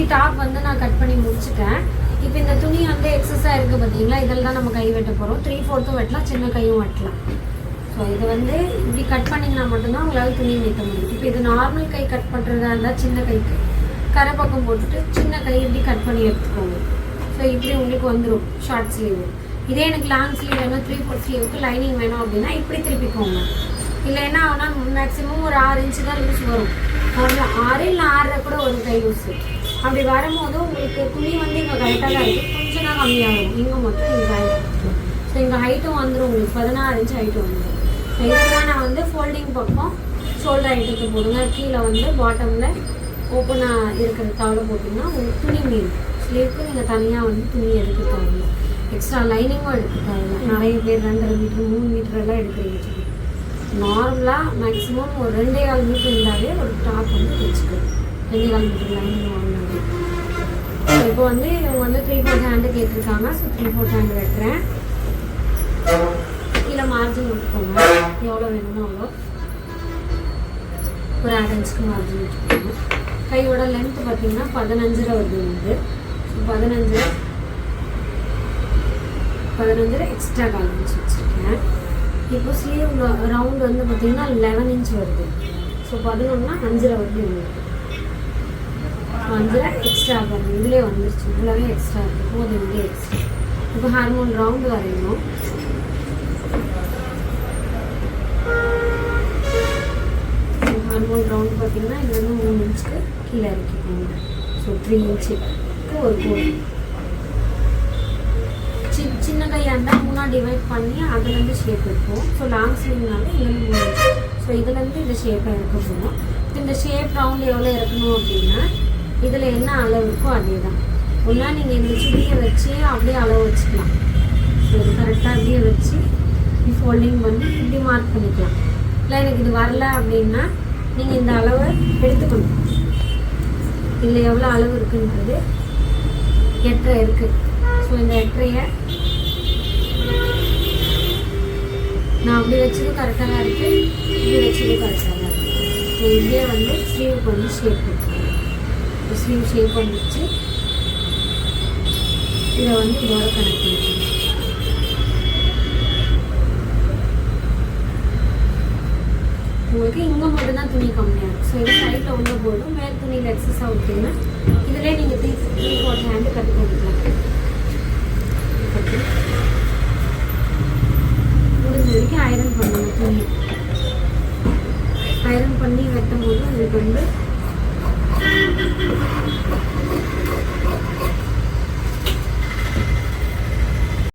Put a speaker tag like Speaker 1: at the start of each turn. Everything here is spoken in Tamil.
Speaker 1: இப்படி டாப் வந்து நான் கட் பண்ணி முடிச்சுட்டேன். இப்போ இந்த துணி வந்து எக்ஸஸாக இருக்குது பார்த்தீங்களா, இதில் தான் நம்ம கை வெட்ட போகிறோம். 3/4 வெட்டலாம், சின்ன கையும் வெட்டலாம். ஸோ இது வந்து இப்படி கட் பண்ணிங்கன்னா மட்டும்தான் உங்களால் துணி நீட்ட முடியும். இப்போ இது நார்மல் கை கட் பண்ணுறதா இருந்தால் சின்ன கைக்கு கரை பக்கம் போட்டுட்டு சின்ன கை இப்படி கட் பண்ணி எடுத்துக்கோங்க. ஸோ இப்படி உங்களுக்கு வந்துடும் ஷார்ட் ஸ்லீவ். இதே எனக்கு லாங் ஸ்லீவ் வேணும், 3/4 ஸ்லீவுக்கு லைனிங் வேணும் அப்படின்னா இப்படி திருப்பிக்கோங்க. இல்லை என்ன ஆகுனா மேக்ஸிமம் ஒரு 6 இன்ச்சு தான் லூஸ் வரும். ஒரு 6 இல்லை 6.5 கூட ஒரு கை லூஸு. அப்படி வரும்போது உங்களுக்கு துணி வந்து இங்கே கரெக்டாக தான் இருக்குது, கொஞ்சம் தான் கம்மியாகும். இங்கே மட்டும் இங்கே ஆகிடும். ஸோ இங்கே ஹைட்டும் வந்துடும், உங்களுக்கு 16 இன்ச்சு ஹைட்டும் வந்துடும். ஸோ இதுதான் நான் வந்து ஃபோல்டிங் பக்கம் ஷோல்டர் ஹைட்டுக்கு போடுங்க. கீழே வந்து பாட்டமில் ஓப்பனாக இருக்கிற தவளை போட்டிங்கன்னா உங்களுக்கு துணி மீன் ஸ்லீவுக்கு நீங்கள் தனியாக வந்து துணி எடுக்க தேவையில்லை. எக்ஸ்ட்ரா லைனிங்கும் எடுக்க தேவையில்லை. நிறைய பேர் 2.5 மீட்டர் 3 மீட்டர் எல்லாம் எடுக்கிறீங்க. நார்மலாக மேக்ஸிமம் ஒரு 2.25 மீட்டர் இருந்தாலே ஒரு டாப் வந்து வச்சுக்கணும். 2.25 மீட்டர் லைனிங் வாங்கினாங்க. இப்போ வந்து இவங்க வந்து 3/4 ஹேண்டு கேட்டிருக்காங்க. ஸோ 3/4 ஹேண்டு வைக்கிறேன். கீழே மார்ஜின் விட்டுக்கோங்க, எவ்வளோ வேணுமோ அவ்வளோ. ஒரு 1/2 இன்ச்சுக்கு மார்ஜின் வச்சுக்கோங்க. கையோட லென்த்து பார்த்தீங்கன்னா 15 வருது. வந்து 15 எக்ஸ்ட்ரா 1/4 இன்ச் வச்சுருக்கேன். இப்போ ஸ்லீவ் ரவுண்ட் வந்து பார்த்தீங்கன்னா 11 இன்ச் வருது. ஸோ 11னா 5 வருது. உங்களுக்கு 5 எக்ஸ்ட்ரா வருது. இதுலேயே வந்துருச்சு, இவ்வளோவே எக்ஸ்ட்ரா இருக்குது. போதும் இதுலேயே எக்ஸ்ட்ரா. இப்போ ஹார்மோன் ரவுண்டு வரையணும். ஹார்மோன் ரவுண்டு பார்த்தீங்கன்னா இதுலேருந்து 3 இன்ச்சுக்கு கீழே இறக்கிக்கோங்க. ஸோ 3 இன்ச்சுக்கு ஒரு கோடு. சின்ன கையாக இருந்தால் 3ஆக டிவைட் பண்ணி அதுலேருந்து ஷேப் இருக்கும். ஸோ லாங் ஸ்லீவ்னால இதுலேருந்து 3 இன்ச்சு. ஸோ இதுலேருந்து இந்த ஷேப்பை இறக்க போகணும். இந்த ஷேப் ரவுண்டு எவ்வளோ இறக்கணும் அப்படின்னா இதில் என்ன அளவு இருக்கோ அதே தான். ஒன்றா நீங்கள் இந்த சுடியை வச்சு அப்படியே அளவு வச்சுக்கலாம். ஸோ இது கரெக்டாக அப்படியே வச்சு ஃபோல்டிங் பண்ணி இப்படி மார்க் பண்ணிக்கலாம். இல்லை எனக்கு இது வரல அப்படின்னா நீங்கள் இந்த அளவை எடுத்துக்கணும். இதில் எவ்வளோ அளவு இருக்குன்றது 8.5 இருக்குது. ஸோ இந்த 8.5 நான் அப்படி வச்சதும் கரெக்டாக தான் இருக்குது, இப்படி வச்சதும் கரெக்டாக தான் இருக்குது. ஸோ இப்படியே வந்து ஸ்லீவுக்கு வந்து ஷேப் கொடுத்துருக்கேன். ஸ்லீவ் ஷேப் பண்ணிச்சு இதை வந்து இதோட கனெக்ட் பண்ணிக்கணும். உங்களுக்கு இங்கே மட்டும்தான் துணி கம்மியாக இருக்கும். ஸோ இது சைடில் உள்ள போதும். மேல் துணியில் எக்ஸஸாக விட்டிங்கன்னா இதிலே நீங்கள் 3/4 ஹேண்டு கட் பண்ணிக்கலாம். முடிஞ்ச வரைக்கும் ஐரன் பண்ணணும். துணி ஐரன் பண்ணி வெட்டும் போது உங்களுக்கு வந்து